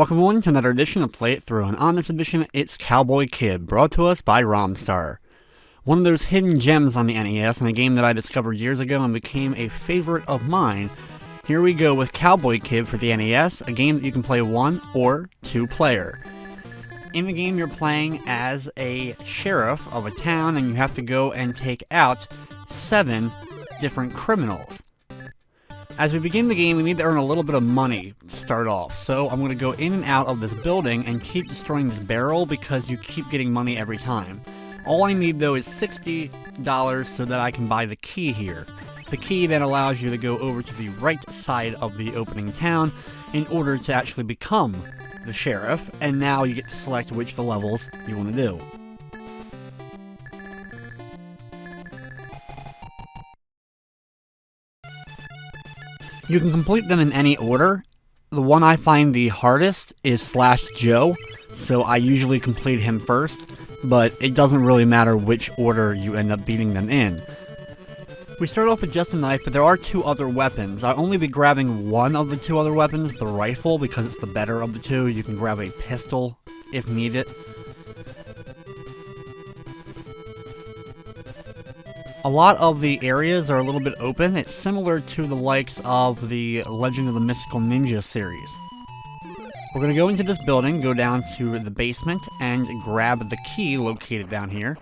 Welcome everyone to another edition of Play It Through, and on this edition it's Cowboy Kid, brought to us by Romstar. One of those hidden gems on the NES, and a game that I discovered years ago and became a favorite of mine. Here we go with Cowboy Kid for the NES, a game that you can play 1 or 2 player. In the game you're playing as a sheriff of a town, and you have to go and take out 7 different criminals. As we begin the game, we need to earn a little bit of money to start off, so I'm going to go in and out of this building and keep destroying this barrel because you keep getting money every time. All I need though is $60 so that I can buy the key here. The key then allows you to go over to the right side of the opening town in order to actually become the sheriff, and now you get to select which of the levels you want to do. You can complete them in any order. The one I find the hardest is /Joe, so I usually complete him first, but it doesn't really matter which order you end up beating them in. We start off with just a knife, but there are 2 other weapons. I'll only be grabbing one of the 2 other weapons, the rifle, because it's the better of the 2. You can grab a pistol if needed. A lot of the areas are a little bit open. It's similar to the likes of the Legend of the Mystical Ninja series. We're going to go into this building, go down to the basement, and grab the key located down here.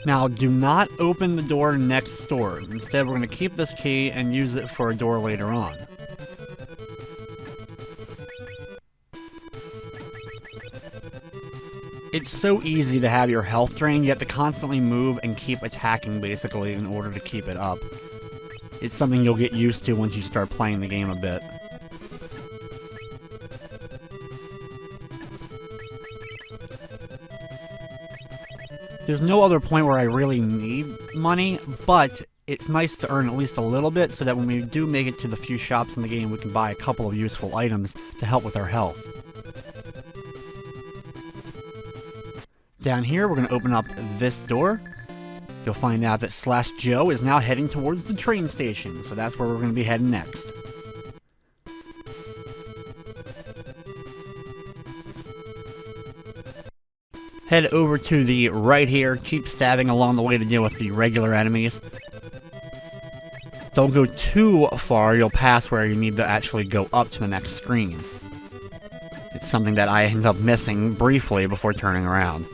Now, do not open the door next door. Instead, we're going to keep this key and use it for a door later on. It's so easy to have your health drained. You have to constantly move and keep attacking, basically, in order to keep it up. It's something you'll get used to once you start playing the game a bit. There's no other point where I really need money, but it's nice to earn at least a little bit so that when we do make it to the few shops in the game, we can buy a couple of useful items to help with our health. Down here, we're going to open up this door. You'll find out that /Joe is now heading towards the train station, so that's where we're going to be heading next. Head over to the right here, keep stabbing along the way to deal with the regular enemies. Don't go too far, you'll pass where you need to actually go up to the next screen. It's something that I end up missing briefly before turning around.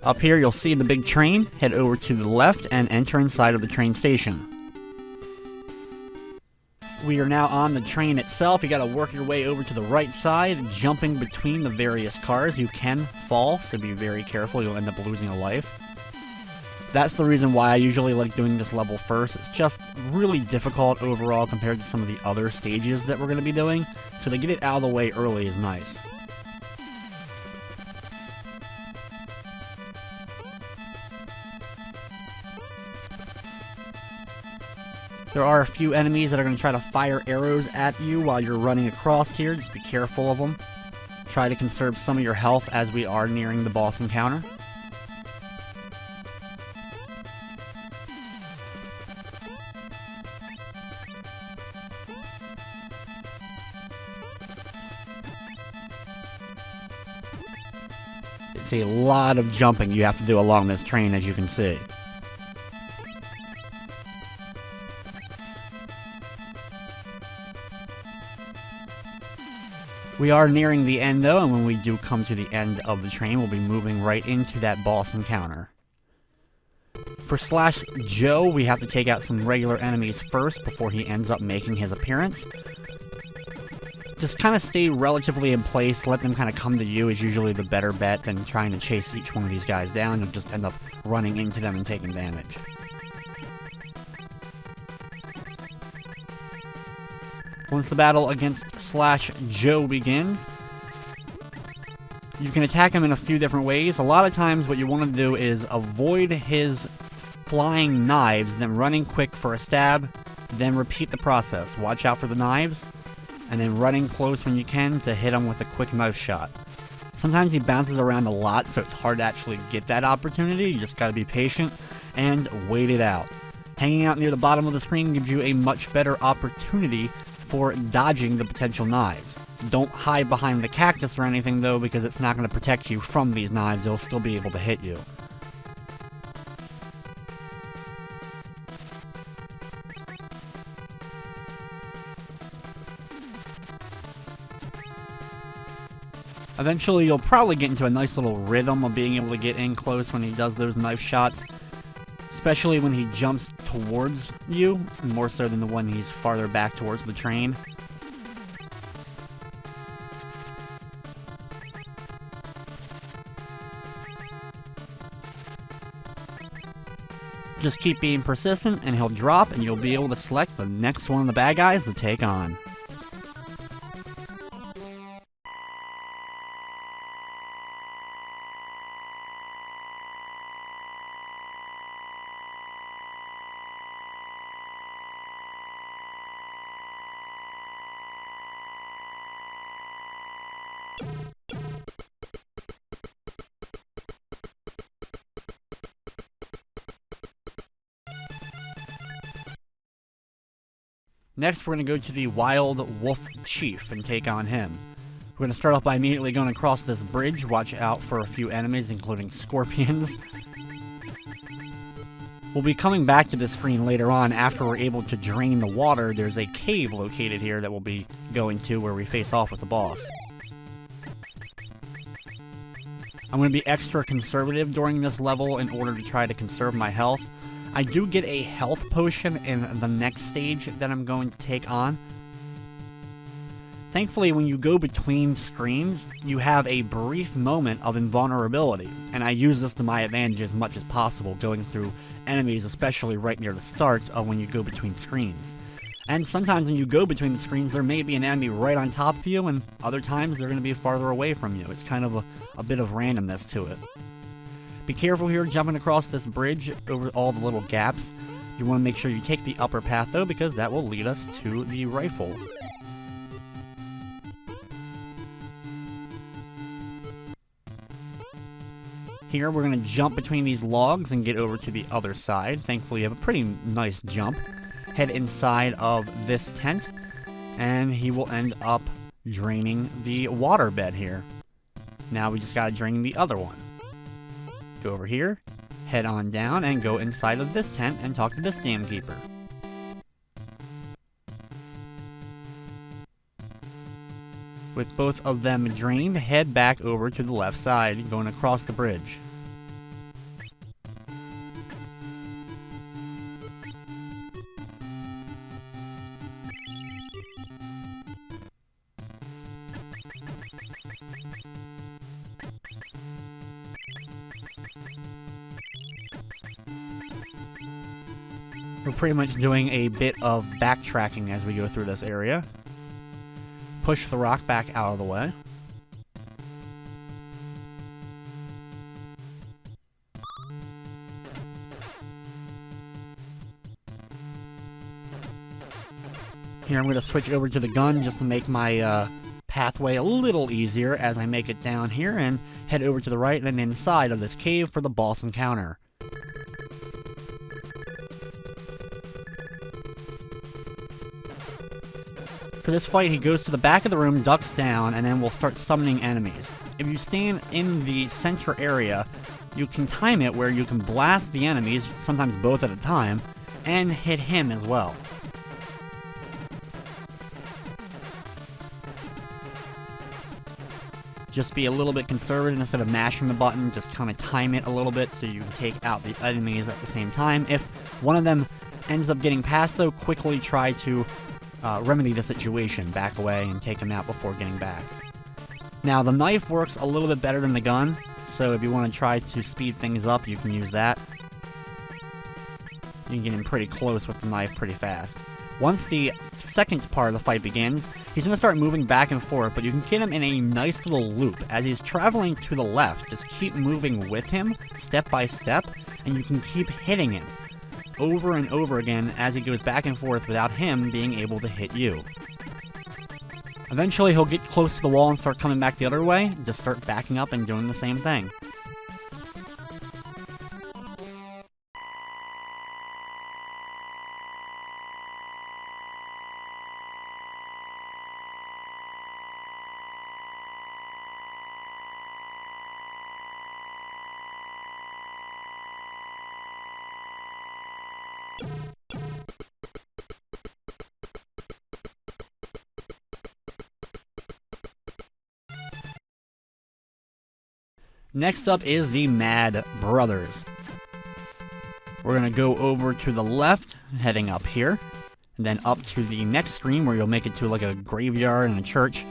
Up here, you'll see the big train. Head over to the left and enter inside of the train station. We are now on the train itself. You gotta work your way over to the right side, jumping between the various cars. You can fall, so be very careful. You'll end up losing a life. That's the reason why I usually like doing this level first. It's just really difficult overall compared to some of the other stages that we're going to be doing, so to get it out of the way early is nice. There are a few enemies that are going to try to fire arrows at you while you're running across here. Just be careful of them. Try to conserve some of your health as we are nearing the boss encounter. It's a lot of jumping you have to do along this train, as you can see. We are nearing the end though, and when we do come to the end of the train, we'll be moving right into that boss encounter. For /Joe, we have to take out some regular enemies first before he ends up making his appearance. Just kind of stay relatively in place, let them kind of come to you is usually the better bet than trying to chase each one of these guys down. You'll just end up running into them and taking damage. Once the battle against /Joe begins, you can attack him in a few different ways. A lot of times what you want to do is avoid his flying knives, then running quick for a stab, then repeat the process. Watch out for the knives, and then running close when you can to hit him with a quick knife shot. Sometimes he bounces around a lot, so it's hard to actually get that opportunity. You just gotta be patient. and wait it out. Hanging out near the bottom of the screen gives you a much better opportunity for dodging the potential knives. Don't hide behind the cactus or anything though, because it's not going to protect you from these knives. They'll still be able to hit you. Eventually, you'll probably get into a nice little rhythm of being able to get in close when he does those knife shots, especially when he jumps towards you, more so than the one he's farther back towards the train. Just keep being persistent and he'll drop and you'll be able to select the next one of the bad guys to take on. Next, we're going to go to the Wild Wolf Chief and take on him. We're going to start off by immediately going across this bridge. Watch out for a few enemies, including scorpions. We'll be coming back to this screen later on after we're able to drain the water. There's a cave located here that we'll be going to where we face off with the boss. I'm going to be extra conservative during this level in order to try to conserve my health. I do get a health potion in the next stage that I'm going to take on. Thankfully, when you go between screens, you have a brief moment of invulnerability, and I use this to my advantage as much as possible, going through enemies, especially right near the start of when you go between screens. And sometimes when you go between the screens, there may be an enemy right on top of you, and other times they're going to be farther away from you. It's kind of a bit of randomness to it. Be careful here jumping across this bridge over all the little gaps. You want to make sure you take the upper path though, because that will lead us to the rifle. Here we're going to jump between these logs and get over to the other side. Thankfully you have a pretty nice jump. Head inside of this tent and he will end up draining the water bed here. Now we just got to drain the other one. Go over here, head on down, and go inside of this tent and talk to this dam keeper. With both of them drained, head back over to the left side, going across the bridge. We're pretty much doing a bit of backtracking as we go through this area. Push the rock back out of the way. Here I'm going to switch over to the gun just to make my pathway a little easier as I make it down here, and head over to the right and inside of this cave for the boss encounter. For this fight, he goes to the back of the room, ducks down, and then we'll start summoning enemies. If you stand in the center area, you can time it where you can blast the enemies, sometimes both at a time, and hit him as well. Just be a little bit conservative instead of mashing the button, just kind of time it a little bit so you can take out the enemies at the same time. If one of them ends up getting past though, quickly try to remedy the situation, back away and take him out before getting back. Now the knife works a little bit better than the gun, so if you want to try to speed things up, you can use that. You can get in pretty close with the knife pretty fast. Once the second part of the fight begins, he's going to start moving back and forth, but you can get him in a nice little loop. As he's traveling to the left, just keep moving with him, step by step, and you can keep hitting him over and over again as he goes back and forth without him being able to hit you. Eventually he'll get close to the wall and start coming back the other way, just start backing up and doing the same thing. Next up is the Mad Brothers. We're going to go over to the left, heading up here, and then up to the next screen where you'll make it to like a graveyard and a church.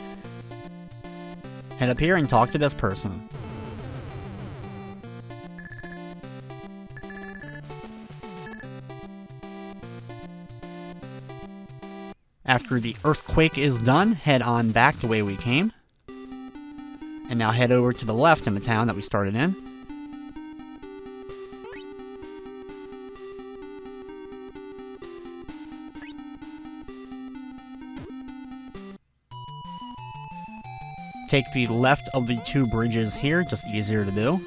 Head up here and talk to this person. After the earthquake is done, head on back the way we came. And now head over to the left in the town that we started in. Take the left of the two bridges here, just easier to do.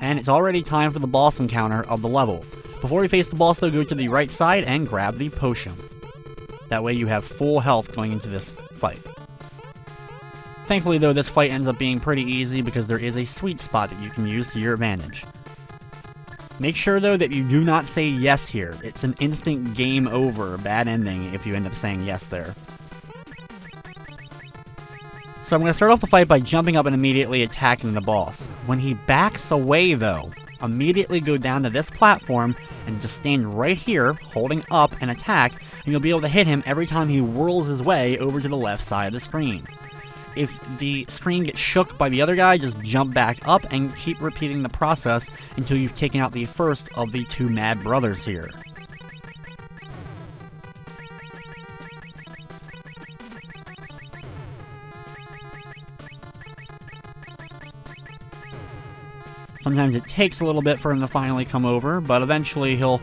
And it's already time for the boss encounter of the level. Before we face the boss though, go to the right side and grab the potion. That way you have full health going into this fight. Thankfully though, this fight ends up being pretty easy because there is a sweet spot that you can use to your advantage. Make sure though that you do not say yes here. It's an instant game over, bad ending if you end up saying yes there. So I'm going to start off the fight by jumping up and immediately attacking the boss. When he backs away though, immediately go down to this platform and just stand right here, holding up and attack, and you'll be able to hit him every time he whirls his way over to the left side of the screen. If the screen gets shook by the other guy, just jump back up and keep repeating the process until you've taken out the first of the two Mad Brothers here. Sometimes it takes a little bit for him to finally come over, but eventually he'll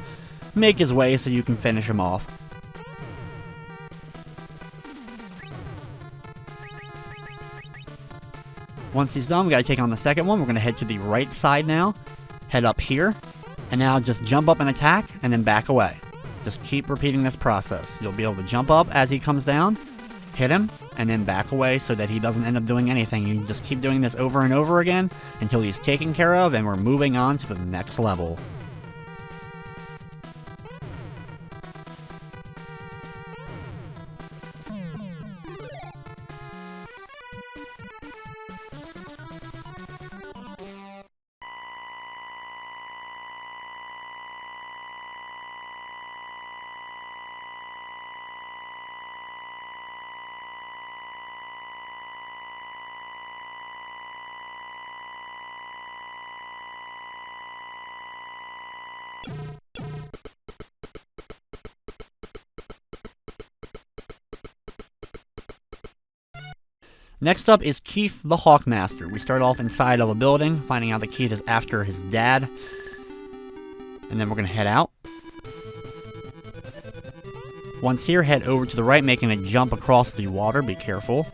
make his way so you can finish him off. Once he's done, we gotta take on the second one. We're gonna head to the right side now, head up here, and now just jump up and attack, and then back away. Just keep repeating this process. You'll be able to jump up as he comes down, hit him, and then back away so that he doesn't end up doing anything. You just keep doing this over and over again until he's taken care of, and we're moving on to the next level. Next up is Keith the Hawkmaster. We start off inside of a building, finding out that Keith is after his dad. And then we're going to head out. Once here, head over to the right, making a jump across the water. Be careful.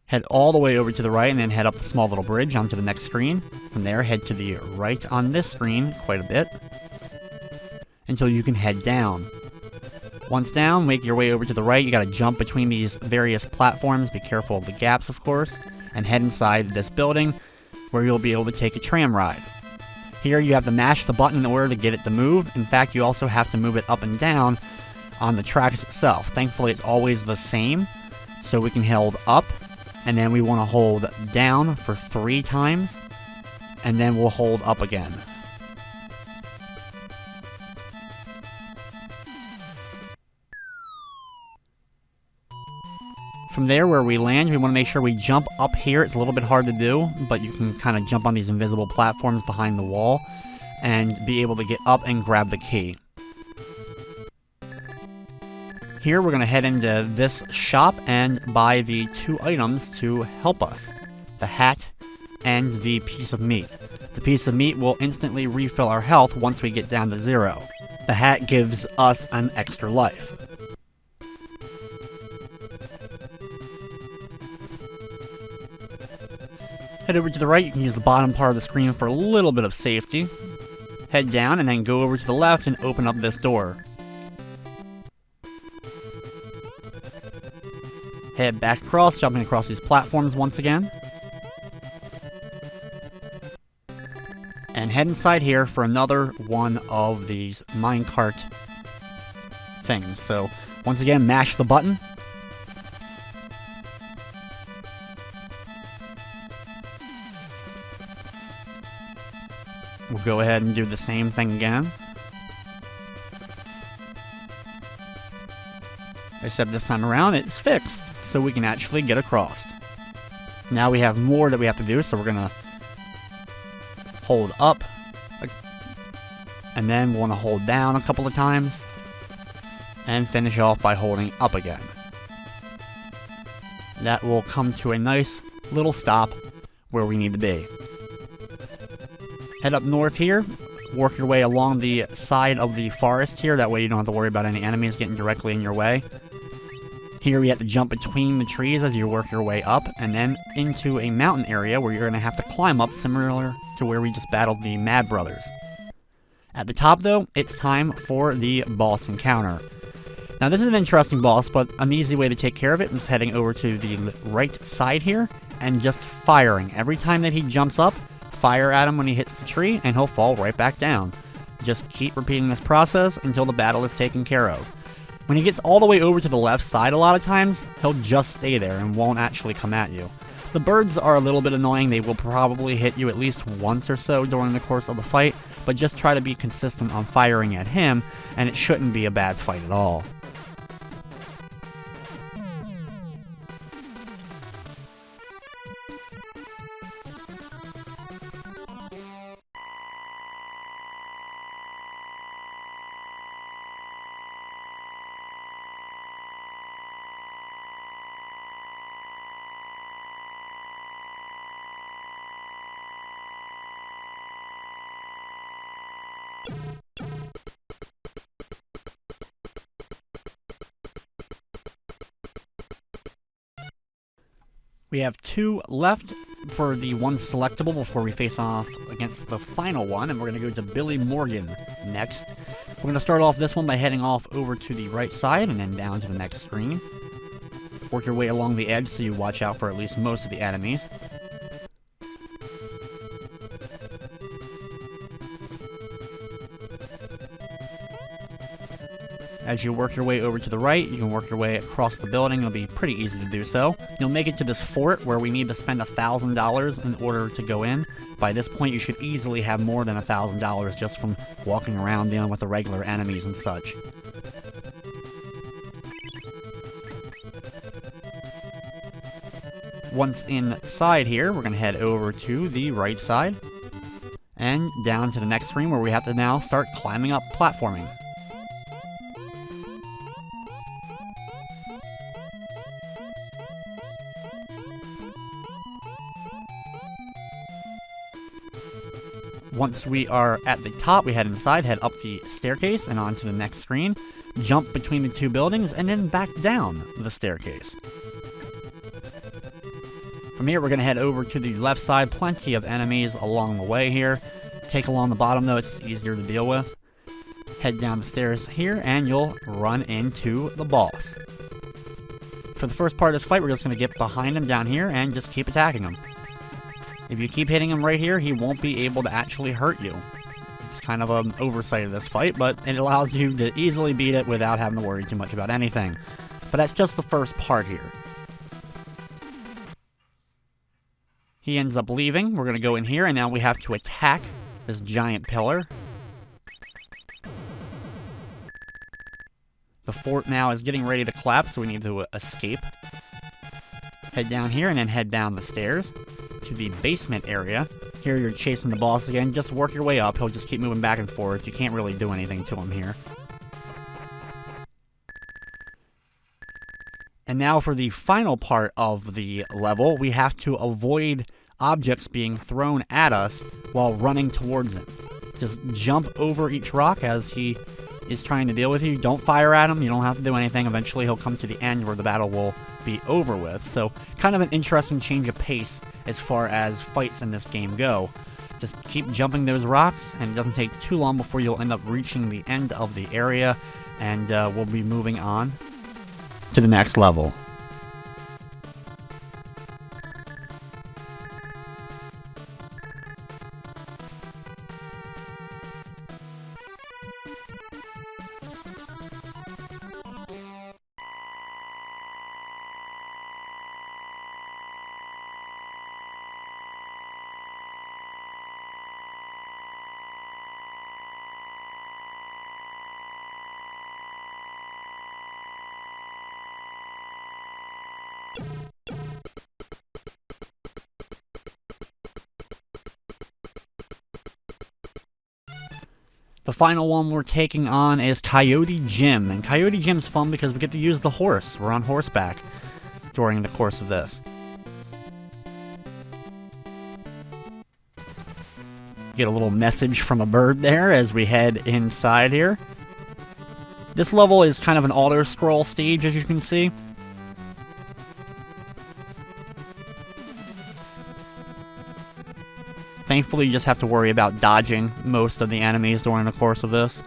Head all the way over to the right, and then head up the small little bridge onto the next screen. From there, head to the right on this screen quite a bit, until you can head down. Once down, make your way over to the right. You gotta jump between these various platforms. Be careful of the gaps, of course. And head inside this building, where you'll be able to take a tram ride. Here, you have to mash the button in order to get it to move. In fact, you also have to move it up and down on the tracks itself. Thankfully, it's always the same. So we can hold up, and then we want to hold down for 3 times. And then we'll hold up again. From there, where we land, we want to make sure we jump up here. It's a little bit hard to do, but you can kind of jump on these invisible platforms behind the wall and be able to get up and grab the key. Here, we're going to head into this shop and buy the 2 items to help us. The hat and the piece of meat. The piece of meat will instantly refill our health once we get down to 0. The hat gives us an extra life. Head over to the right. You can use the bottom part of the screen for a little bit of safety. Head down and then go over to the left and open up this door. Head back across, jumping across these platforms once again. And head inside here for another one of these minecart things. So, once again, mash the button. go ahead and do the same thing again. Except this time around, it's fixed, so we can actually get across. Now we have more that we have to do, so we're going to hold up, and then we want to hold down a couple of times, and finish off by holding up again. That will come to a nice little stop where we need to be. Head up north here, work your way along the side of the forest here, that way you don't have to worry about any enemies getting directly in your way. Here you have to jump between the trees as you work your way up, and then into a mountain area where you're going to have to climb up, similar to where we just battled the Mad Brothers. At the top though, it's time for the boss encounter. Now this is an interesting boss, but an easy way to take care of it is heading over to the right side here, and just firing. Every time that he jumps up, fire at him when he hits the tree, and he'll fall right back down. Just keep repeating this process until the battle is taken care of. When he gets all the way over to the left side a lot of times, he'll just stay there and won't actually come at you. The birds are a little bit annoying. They will probably hit you at least once or so during the course of the fight, but just try to be consistent on firing at him, and it shouldn't be a bad fight at all. We have 2 left for the one selectable before we face off against the final one, and we're going to go to Billy Morgan next. We're going to start off this one by heading off over to the right side and then down to the next screen. Work your way along the edge so you watch out for at least most of the enemies. As you work your way over to the right, you can work your way across the building. It'll be pretty easy to do so. You'll make it to this fort where we need to spend $1,000 in order to go in. By this point, you should easily have more than $1,000 just from walking around dealing with the regular enemies and such. Once inside here, we're going to head over to the right side and down to the next screen where we have to now start climbing up platforming. Once we are at the top, we head inside, head up the staircase and onto the next screen, jump between the 2 buildings, and then back down the staircase. From here, we're going to head over to the left side. Plenty of enemies along the way here. Take along the bottom, though, it's easier to deal with. Head down the stairs here, and you'll run into the boss. For the first part of this fight, we're just going to get behind him down here and just keep attacking him. If you keep hitting him right here, he won't be able to actually hurt you. It's kind of an oversight of this fight, but it allows you to easily beat it without having to worry too much about anything. But that's just the first part here. He ends up leaving. We're going to go in here, and now we have to attack this giant pillar. The fort now is getting ready to collapse, so we need to escape. Head down here, and then head down the stairs to the basement area. Here you're chasing the boss again. Just work your way up. He'll just keep moving back and forth. You can't really do anything to him here. And now for the final part of the level, we have to avoid objects being thrown at us while running towards it. Just jump over each rock as he is trying to deal with you. Don't fire at him. You don't have to do anything. Eventually he'll come to the end where the battle will be over with. So kind of an interesting change of pace as far as fights in this game go. Just keep jumping those rocks, and it doesn't take too long before you'll end up reaching the end of the area, and we'll be moving on to the next level. The final one we're taking on is Coyote Jim, and Coyote Jim's fun because we get to use the horse. We're on horseback during the course of this. Get a little message from a bird there as we head inside here. This level is kind of an auto-scroll stage, as you can see. Thankfully, you just have to worry about dodging most of the enemies during the course of this.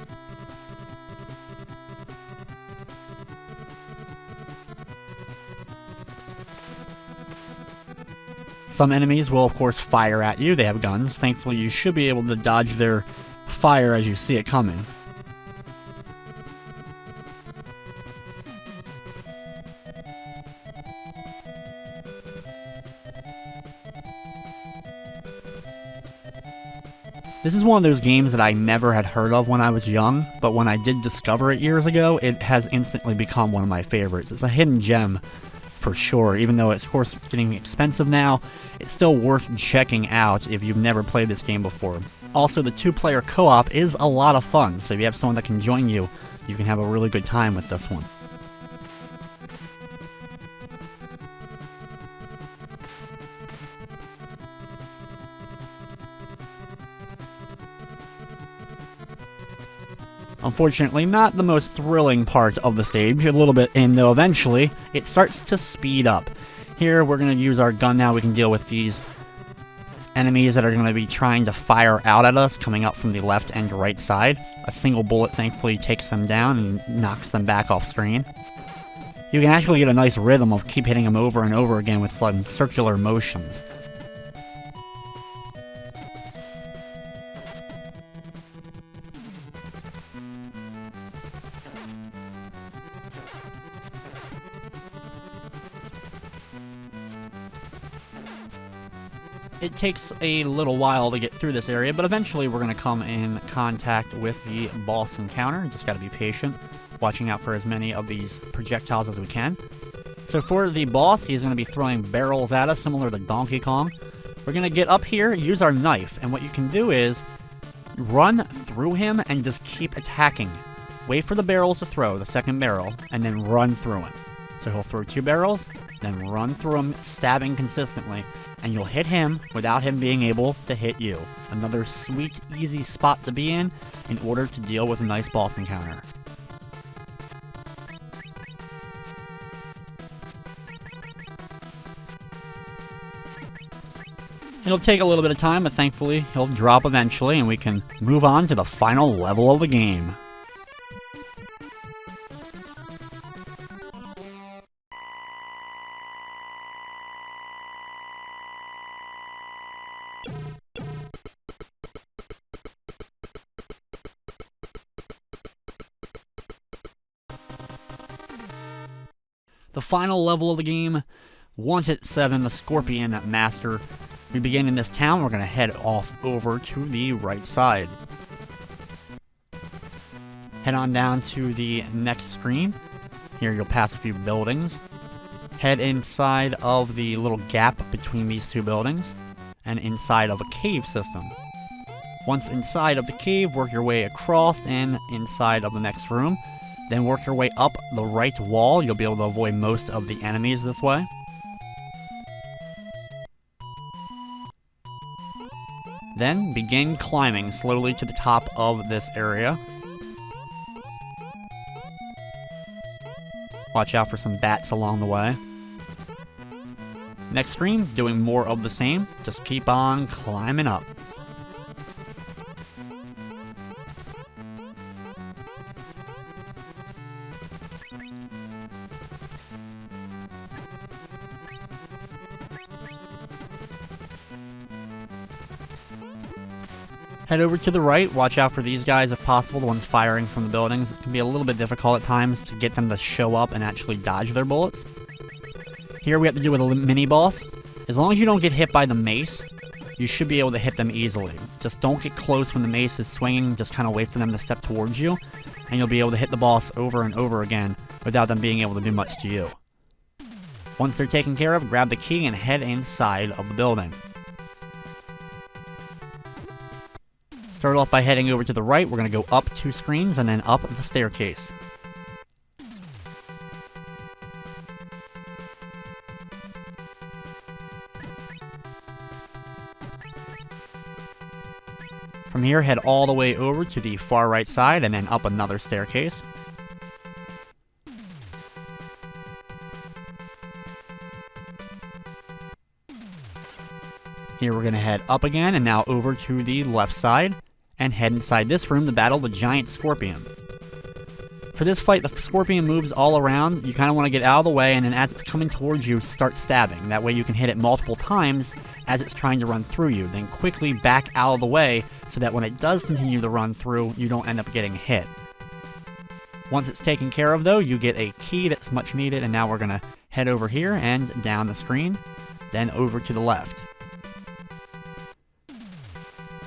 Some enemies will, of course, fire at you. They have guns. Thankfully, you should be able to dodge their fire as you see it coming. This is one of those games that I never had heard of when I was young, but when I did discover it years ago, it has instantly become one of my favorites. It's a hidden gem for sure. Even though it's, of course, getting expensive now, it's still worth checking out if you've never played this game before. Also, the two-player co-op is a lot of fun, so if you have someone that can join you, you can have a really good time with this one. Unfortunately, not the most thrilling part of the stage, a little bit in though eventually it starts to speed up. Here we're going to use our gun now. We can deal with these enemies that are going to be trying to fire out at us, coming up from the left and right side. A single bullet thankfully takes them down and knocks them back off screen. You can actually get a nice rhythm of keep hitting them over and over again with some circular motions. It takes a little while to get through this area, but eventually we're going to come in contact with the boss encounter. Just got to be patient, watching out for as many of these projectiles as we can. So for the boss, he's going to be throwing barrels at us, similar to Donkey Kong. We're going to get up here, use our knife, and what you can do is run through him and just keep attacking. Wait for the barrels to throw, the second barrel, and then run through him. So he'll throw 2 barrels, then run through him, stabbing consistently, and you'll hit him without him being able to hit you. Another sweet, easy spot to be in order to deal with a nice boss encounter. It'll take a little bit of time, but thankfully he'll drop eventually, and we can move on to the final level of the game. The final level of the game, Wanted 7, the Skorpion Master. We begin in this town. We're going to head off over to the right side. Head on down to the next screen. Here you'll pass a few buildings. Head inside of the little gap between these two buildings and inside of a cave system. Once inside of the cave, work your way across and inside of the next room. Then work your way up the right wall. You'll be able to avoid most of the enemies this way. Then begin climbing slowly to the top of this area. Watch out for some bats along the way. Next screen, doing more of the same. Just keep on climbing up. Head over to the right, watch out for these guys if possible, the ones firing from the buildings. It can be a little bit difficult at times to get them to show up and actually dodge their bullets. Here we have to do with a mini-boss. As long as you don't get hit by the mace, you should be able to hit them easily. Just don't get close when the mace is swinging, just kind of wait for them to step towards you, and you'll be able to hit the boss over and over again without them being able to do much to you. Once they're taken care of, grab the key and head inside of the building. Start off by heading over to the right. We're going to go up 2 screens and then up the staircase. From here, head all the way over to the far right side and then up another staircase. Here we're going to head up again and now over to the left side and head inside this room to battle the giant Skorpion. For this fight, the Skorpion moves all around. You kind of want to get out of the way, and then as it's coming towards you, start stabbing. That way you can hit it multiple times as it's trying to run through you. Then quickly back out of the way so that when it does continue to run through, you don't end up getting hit. Once it's taken care of, though, you get a key that's much needed, and now we're going to head over here and down the screen, then over to the left.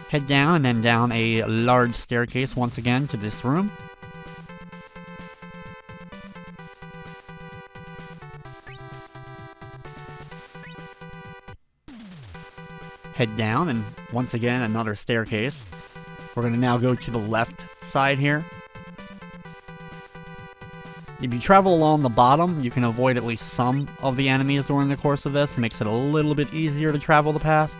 Head down and then down a large staircase once again to this room. Head down and once again another staircase. We're going to now go to the left side here. If you travel along the bottom, you can avoid at least some of the enemies during the course of this. It makes it a little bit easier to travel the path.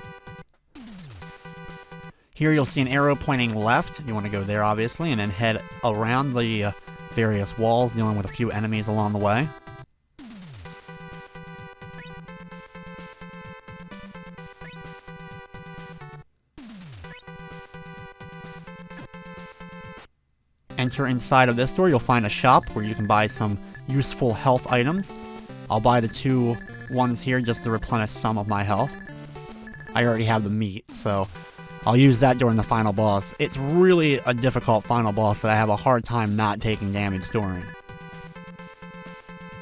Here you'll see an arrow pointing left. You want to go there, obviously, and then head around the various walls, dealing with a few enemies along the way. Enter inside of this door. You'll find a shop where you can buy some useful health items. I'll buy the 2 ones here just to replenish some of my health. I already have the meat, so I'll use that during the final boss. It's really a difficult final boss that I have a hard time not taking damage during.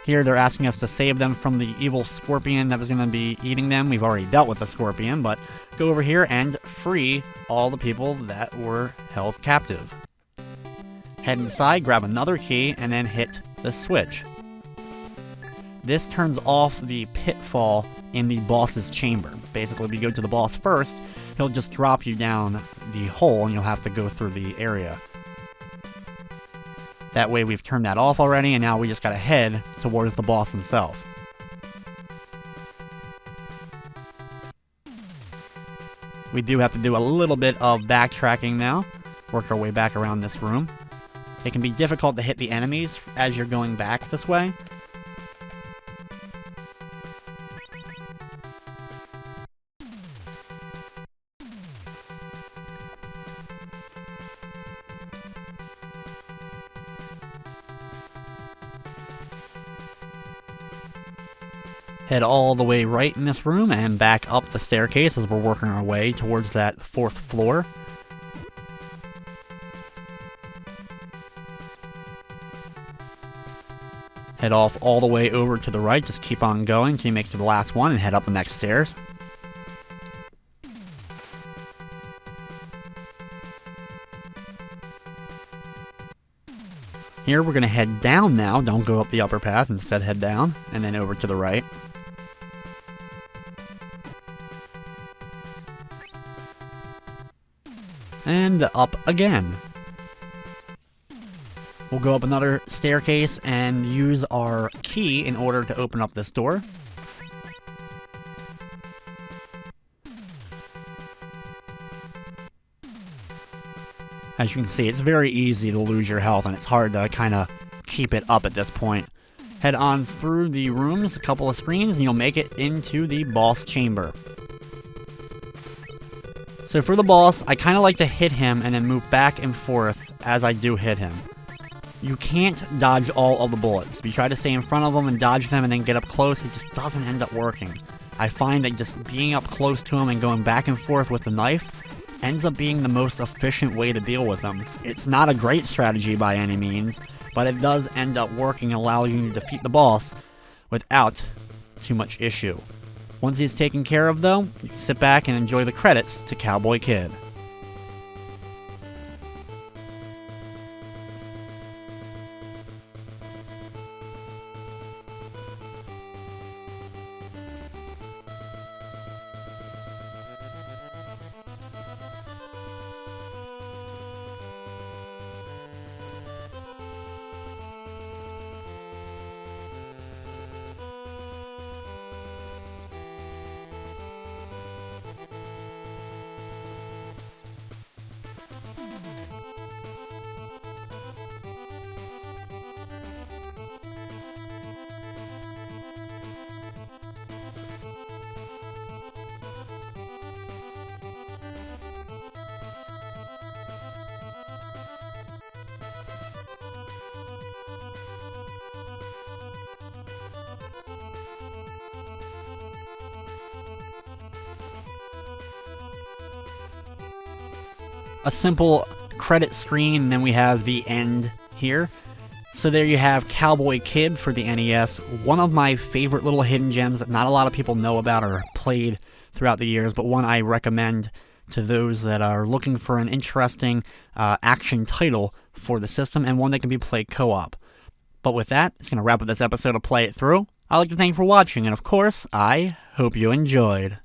Here they're asking us to save them from the evil Skorpion that was going to be eating them. We've already dealt with the Skorpion, but go over here and free all the people that were held captive. Head inside, grab another key, and then hit the switch. This turns off the pitfall in the boss's chamber. Basically, if you go to the boss first, he'll just drop you down the hole and you'll have to go through the area. That way we've turned that off already, and now we just gotta head towards the boss himself. We do have to do a little bit of backtracking now. Work our way back around this room. It can be difficult to hit the enemies as you're going back this way. Head all the way right in this room and back up the staircase as we're working our way towards that 4th floor. Head off all the way over to the right, just keep on going till you make it to the last one and head up the next stairs. Here we're going to head down now, don't go up the upper path, instead head down, and then over to the right. And up again. We'll go up another staircase and use our key in order to open up this door. As you can see, it's very easy to lose your health, and it's hard to kind of keep it up at this point. Head on through the rooms, a couple of screens, and you'll make it into the boss chamber. So for the boss, I kind of like to hit him and then move back and forth as I do hit him. You can't dodge all of the bullets. If you try to stay in front of them and dodge them and then get up close, it just doesn't end up working. I find that just being up close to him and going back and forth with the knife ends up being the most efficient way to deal with them. It's not a great strategy by any means, but it does end up working, allowing you to defeat the boss without too much issue. Once he's taken care of, though, you can sit back and enjoy the credits to Cowboy Kid. a simple credit screen, and then we have the end here. So there you have Cowboy Kid for the NES, one of my favorite little hidden gems that not a lot of people know about or played throughout the years, but one I recommend to those that are looking for an interesting action title for the system, and one that can be played co-op. But with that, it's going to wrap up this episode of Play It Through. I'd like to thank you for watching, and of course, I hope you enjoyed.